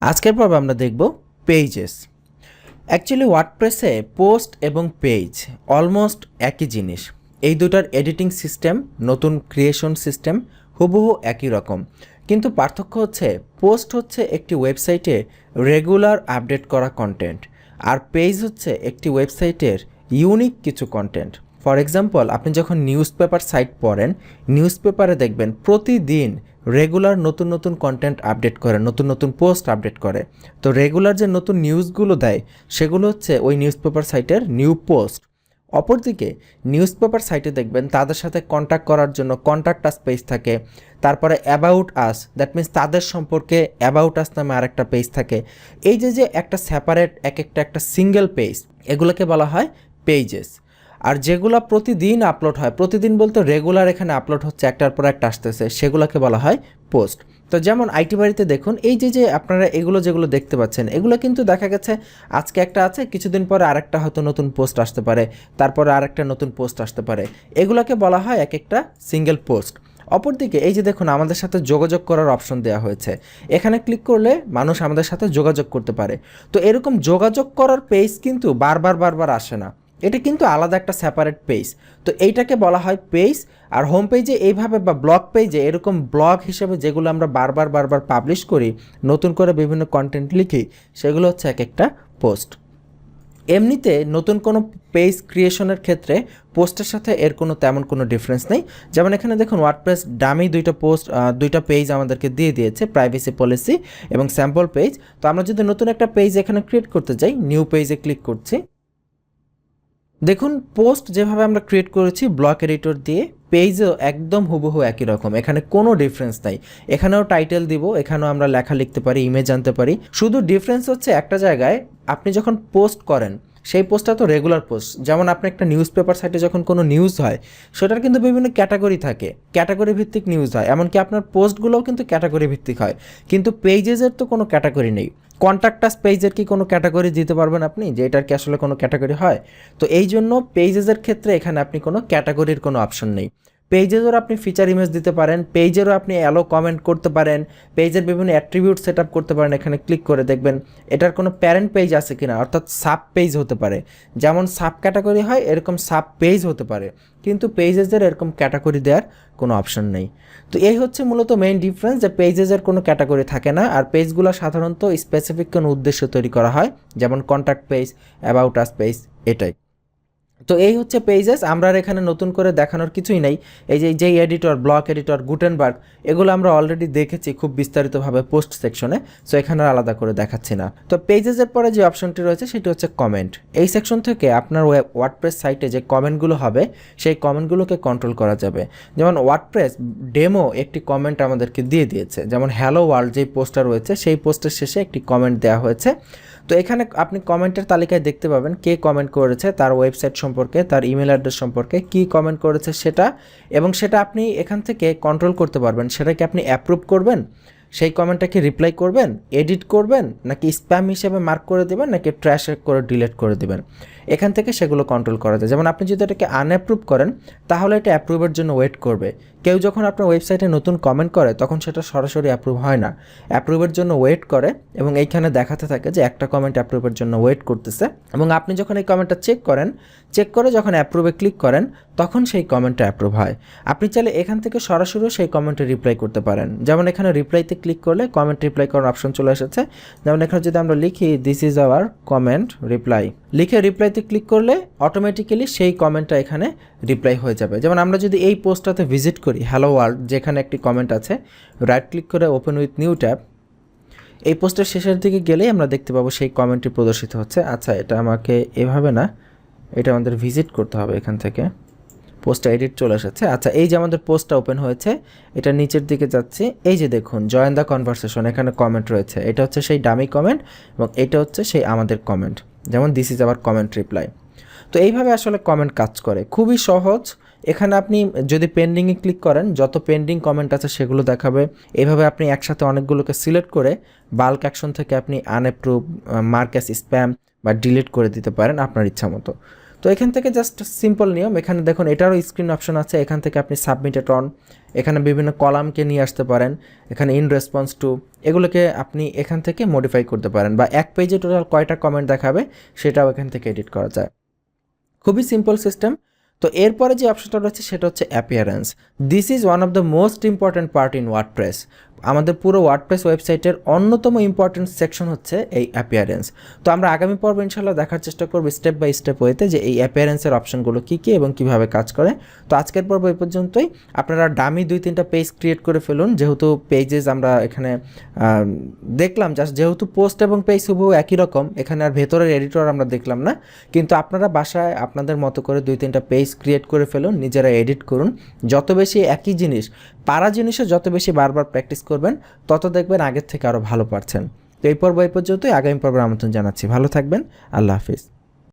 আজকের পর্বে আমরা দেখব পেজেস। অ্যাকচুয়ালি ওয়ার্ডপ্রেসে পোস্ট এবং পেজ অলমোস্ট একই জিনিস। এই দুটার এডিটিং সিস্টেম, নতুন ক্রিয়েশন সিস্টেম হুবহু একই রকম, কিন্তু পার্থক্য হচ্ছে পোস্ট হচ্ছে একটি ওয়েবসাইটে রেগুলার আপডেট করা কন্টেন্ট, আর পেজ হচ্ছে একটি ওয়েবসাইটের ইউনিক কিছু কন্টেন্ট। ফর এক্সাম্পল, আপনি যখন নিউজ পেপার সাইট পড়েন, নিউজ পেপারে দেখবেন প্রতিদিন রেগুলার নতুন নতুন কন্টেন্ট আপডেট করে, নতুন নতুন পোস্ট আপডেট করে। তো রেগুলার যে নতুন নিউজগুলো দেয় সেগুলো হচ্ছে ওই নিউজ পেপার সাইটের নিউ পোস্ট। অপরদিকে নিউজ পেপার সাইটে দেখবেন তাদের সাথে কন্ট্যাক্ট করার জন্য কন্ট্যাক্ট আস পেজ থাকে, তারপরে অ্যাবাউট আস, দ্যাট মিনস তাদের সম্পর্কে অ্যাবাউট আস নামে আরেকটা পেজ থাকে। এই যে একটা সেপারেট একটা সিঙ্গেল পেজ, এগুলোকে বলা হয় পেজেস। আর যেগুলো প্রতিদিন আপলোড হয়, প্রতিদিন বলতে রেগুলার এখানে আপলোড হচ্ছে, একটার পর একটা আসতেছে, সেগুলোকে বলা হয় পোস্ট। তো যেমন আইটি বাড়িতে দেখুন, এই যে আপনারা যেগুলো দেখতে পাচ্ছেন, এগুলো কিন্তু দেখা গেছে আজকে একটা আছে, কিছুদিন পরে আরেকটা হয়তো নতুন পোস্ট আসতে পারে, তারপরে আরেকটা নতুন পোস্ট আসতে পারে। এগুলোকে বলা হয় এক একটা সিঙ্গেল পোস্ট। অপরদিকে এই যে দেখুন, আমাদের সাথে যোগাযোগ করার অপশন দেওয়া হয়েছে। এখানে ক্লিক করলে মানুষ আমাদের সাথে যোগাযোগ করতে পারে। তো এরকম যোগাযোগ করার পেজ কিন্তু বারবার আসে না, এটা কিন্তু আলাদা একটা সেপারেট পেজ। তো এইটাকে বলা হয় পেজ। আর হোম পেজে এইভাবে বা ব্লগ পেজে এরকম ব্লগ হিসেবে যেগুলো আমরা বারবার পাবলিশ করি, নতুন করে বিভিন্ন কন্টেন্ট লিখি, সেগুলো হচ্ছে এক একটা পোস্ট। এমনিতে নতুন কোনো পেজ ক্রিয়েশনের ক্ষেত্রে পোস্টের সাথে এর তেমন কোনো ডিফারেন্স নেই। যেমন এখানে দেখুন, ওয়ার্ডপ্রেস ডামি দুইটা পেজ আমাদেরকে দিয়ে দিয়েছে, প্রাইভেসি পলিসি এবং স্যাম্পল পেজ। তো আমরা যদি নতুন একটা পেজ এখানে ক্রিয়েট করতে যাই, নিউ পেজে ক্লিক করছি। দেখুন, পোস্ট যেভাবে আমরা ক্রিয়েট করেছি ব্লক এডিটর দিয়ে, পেজও একদম হুবহু একই রকম, এখানে কোনো ডিফারেন্স নাই। এখানেও টাইটেল দিব, এখানেও আমরা লেখা লিখতে পারি, ইমেজ আনতে পারি। শুধু ডিফারেন্স হচ্ছে একটা জায়গায়, আপনি যখন পোস্ট করেন সেই পোস্টটা তো রেগুলার পোস্ট। যেমন আপনি একটা নিউজ পেপার সাইটে যখন কোনো নিউজ হয়, সেটার কিন্তু বিভিন্ন ক্যাটাগরি থাকে, ক্যাটাগরি ভিত্তিক নিউজ হয়, এমনকি আপনার পোস্টগুলোও কিন্তু ক্যাটাগরি ভিত্তিক হয়। কিন্তু পেজেসের তো কোনো ক্যাটাগরি নেই। কন্ট্যাক্ট আস পেজের কি কোনো ক্যাটাগরি দিতে পারবেন আপনি, যে এটার কি আসলে কোনো ক্যাটাগরি হয়? তো এই জন্য পেজেসের ক্ষেত্রে এখানে আপনি কোনো ক্যাটাগরির কোনো অপশন নেই। পেজেরও আপনি ফিচার ইমেজ দিতে পারেন, পেজেরও আপনি অ্যালো কমেন্ট করতে পারেন, পেজের বিভিন্ন অ্যাট্রিবিউট সেট আপ করতে পারেন। এখানে ক্লিক করে দেখবেন এটার কোনো প্যারেন্ট পেজ আছে কিনা, অর্থাৎ সাব পেজ হতে পারে। যেমন সাব ক্যাটাগরি হয়, এরকম সাব পেজ হতে পারে, কিন্তু পেজেসের এরকম ক্যাটাগরি দেওয়ার কোনো অপশন নেই। তো এই হচ্ছে মূলত মেইন ডিফারেন্স, যে পেজেসের কোনো ক্যাটাগরি থাকে না, আর পেজগুলো সাধারণত স্পেসিফিক কোনো উদ্দেশ্যে তৈরি করা হয়, যেমন contact page, about us page, এটাই। তো এই হচ্ছে পেজেস। আমরা আর এখানে নতুন করে দেখানোর কিছুই নেই। এই যেই এডিটর, ব্লক এডিটর, গুটেনবার্গ, এগুলো আমরা অলরেডি দেখেছি খুব বিস্তারিতভাবে পোস্ট সেকশনে, সো এখানে আলাদা করে দেখাচ্ছি না। তো পেজেসের পরে যে অপশনটি রয়েছে সেটি হচ্ছে কমেন্ট। এই সেকশন থেকে আপনার ওয়ার্ডপ্রেস সাইটে যে কমেন্টগুলো হবে, সেই কমেন্টগুলোকে কন্ট্রোল করা যাবে। যেমন ওয়ার্ডপ্রেস ডেমো একটি কমেন্ট আমাদেরকে দিয়ে দিয়েছে, যেমন হ্যালো ওয়ার্ল্ড যেই পোস্টটা রয়েছে, সেই পোস্টের শেষে একটি কমেন্ট দেওয়া হয়েছে। তো এখানে আপনি কমেন্টের তালিকায় দেখতে পাবেন কে কমেন্ট করেছে, তার ওয়েবসাইট সম্পর্কে, তার ইমেল অ্যাড্রেস সম্পর্কে, কি কমেন্ট করেছে সেটা, এবং সেটা আপনি এখান থেকে কন্ট্রোল করতে পারবেন। সেটাকে আপনি অ্যাপ্রুভ করবেন, সেই কমেন্টটাকে রিপ্লাই করবেন, এডিট করবেন, নাকি স্প্যাম হিসেবে মার্ক করে দেবেন, নাকি ট্র্যাশ করে ডিলিট করে দেবেন। এখান থেকে সেগুলো কন্ট্রোল করা যায়। যেমন আপনি যদি এটাকে আনঅ্যাপ্রুভ করেন, তাহলে এটা অ্যাপ্রুভের জন্য ওয়েট করবে। কেউ যখন আপনার ওয়েবসাইটে নতুন কমেন্ট করে, তখন সেটা সরাসরি অ্যাপ্রুভ হয় না, অ্যাপ্রুভের জন্য ওয়েট করে, এবং এইখানে দেখাতে থাকে যে একটা কমেন্ট অ্যাপ্রুভের জন্য ওয়েট করতেছে। এবং আপনি যখন এই কমেন্টটা চেক করে যখন অ্যাপ্রুভে ক্লিক করেন, তখন সেই কমেন্টটা অ্যাপ্রুভ হয়। আপনি চাইলে এখান থেকে সরাসরি সেই কমেন্টে রিপ্লাই করতে পারেন। যেমন এখানে রিপ্লাইতে ক্লিক করলে কমেন্ট রিপ্লাই করার অপশন চলে এসেছে। যেমন এখানে যদি আমরা লিখি this is our comment reply, লিখে রিপ্লাইতে ক্লিক করলে অটোমেটিক্যালি সেই কমেন্টটা এখানে রিপ্লাই হয়ে যাবে। যেমন আমরা যদি এই পোস্টটাতে ভিজিট করি, হ্যালো ওয়ার্ল্ড, যেখানে একটি কমেন্ট আছে, রাইট ক্লিক করে ওপেন উইথ নিউ ট্যাব, এই পোস্টের শেষের দিকে গেলেই আমরা দেখতে পাবো সেই কমেন্টটি প্রদর্শিত হচ্ছে। আচ্ছা, এটা আমাকে এভাবে না, এটা আমাদের ভিজিট করতে হবে। এখান থেকে পোস্টটা এডিট চলে এসেছে। আচ্ছা, এই যে আমাদের পোস্টটা ওপেন হয়েছে, এটা নিচের দিকে যাচ্ছি, এই যে দেখুন জয়েন দ্য কনভারসেশন, এখানে কমেন্ট রয়েছে। এটা হচ্ছে সেই ডামি কমেন্ট, এবং এটা হচ্ছে সেই আমাদের কমেন্ট, যেমন this is our comment reply. তো এইভাবে আসলে কমেন্ট কাজ করে, খুবই সহজ। এখানে আপনি যদি পেন্ডিংয়ে ক্লিক করেন, যত পেন্ডিং কমেন্ট আছে সেগুলো দেখাবে। এইভাবে আপনি একসাথে অনেকগুলোকে সিলেক্ট করে বাল্ক অ্যাকশন থেকে আপনি আনঅ্যাপ্রুভ, মার্ক অ্যাজ স্প্যাম বা ডিলিট করে দিতে পারেন আপনার ইচ্ছা মতো। তো এখান থেকে জাস্ট সিম্পল নিয়ম, এখানে দেখুন এটারও স্ক্রিন অপশন আছে, এখান থেকে আপনি সাবমিটেড অন, এখানে বিভিন্ন কলামকে নিয়ে আসতে পারেন, এখানে ইন রেসপন্স টু, এগুলোকে আপনি এখান থেকে মডিফাই করতে পারেন, বা এক পেজে টোটাল কয়টা কমেন্ট দেখাবে সেটাও এখান থেকে এডিট করা যায়। খুবই সিম্পল সিস্টেম। তো এরপরে যে অপশনটা রয়েছে সেটা হচ্ছে appearance. This is one of the most important part in WordPress. আমাদের পুরো ওয়ার্ডপ্রেস ওয়েবসাইটের অন্যতম ইম্পর্ট্যান্ট সেকশন হচ্ছে এই অ্যাপিয়ারেন্স। তো আমরা আগামী পর্ব ইনশাল্লাহ দেখার চেষ্টা করব স্টেপ বাই স্টেপ ওয়েতে যে এই অ্যাপিয়ারেন্সের অপশনগুলো কী কী এবং কীভাবে কাজ করে। তো আজকের পর্ব এই পর্যন্তই। আপনারা ডামি 2-3টা পেজ ক্রিয়েট করে ফেলুন, যেহেতু পেজেস আমরা এখানে দেখলাম জাস্ট, যেহেতু পোস্ট এবং পেজ হুবহু একই রকম, এখানে আর ভেতরের এডিটর আমরা দেখলাম না, কিন্তু আপনারা বাসায় আপনাদের মতো করে 2-3টা পেজ ক্রিয়েট করে ফেলুন, নিজেরা এডিট করুন। যত বেশি একই জিনিস, পারা জিনিসও যত বেশি বারবার প্র্যাকটিস করবেন, তত দেখবেন আগের থেকে আরও ভালো পারছেন। তো এই পর্ব এই পর্যন্তই, আগামী পর্বের আমন্ত্রণ জানাচ্ছি। ভালো থাকবেন, আল্লাহ হাফিজ।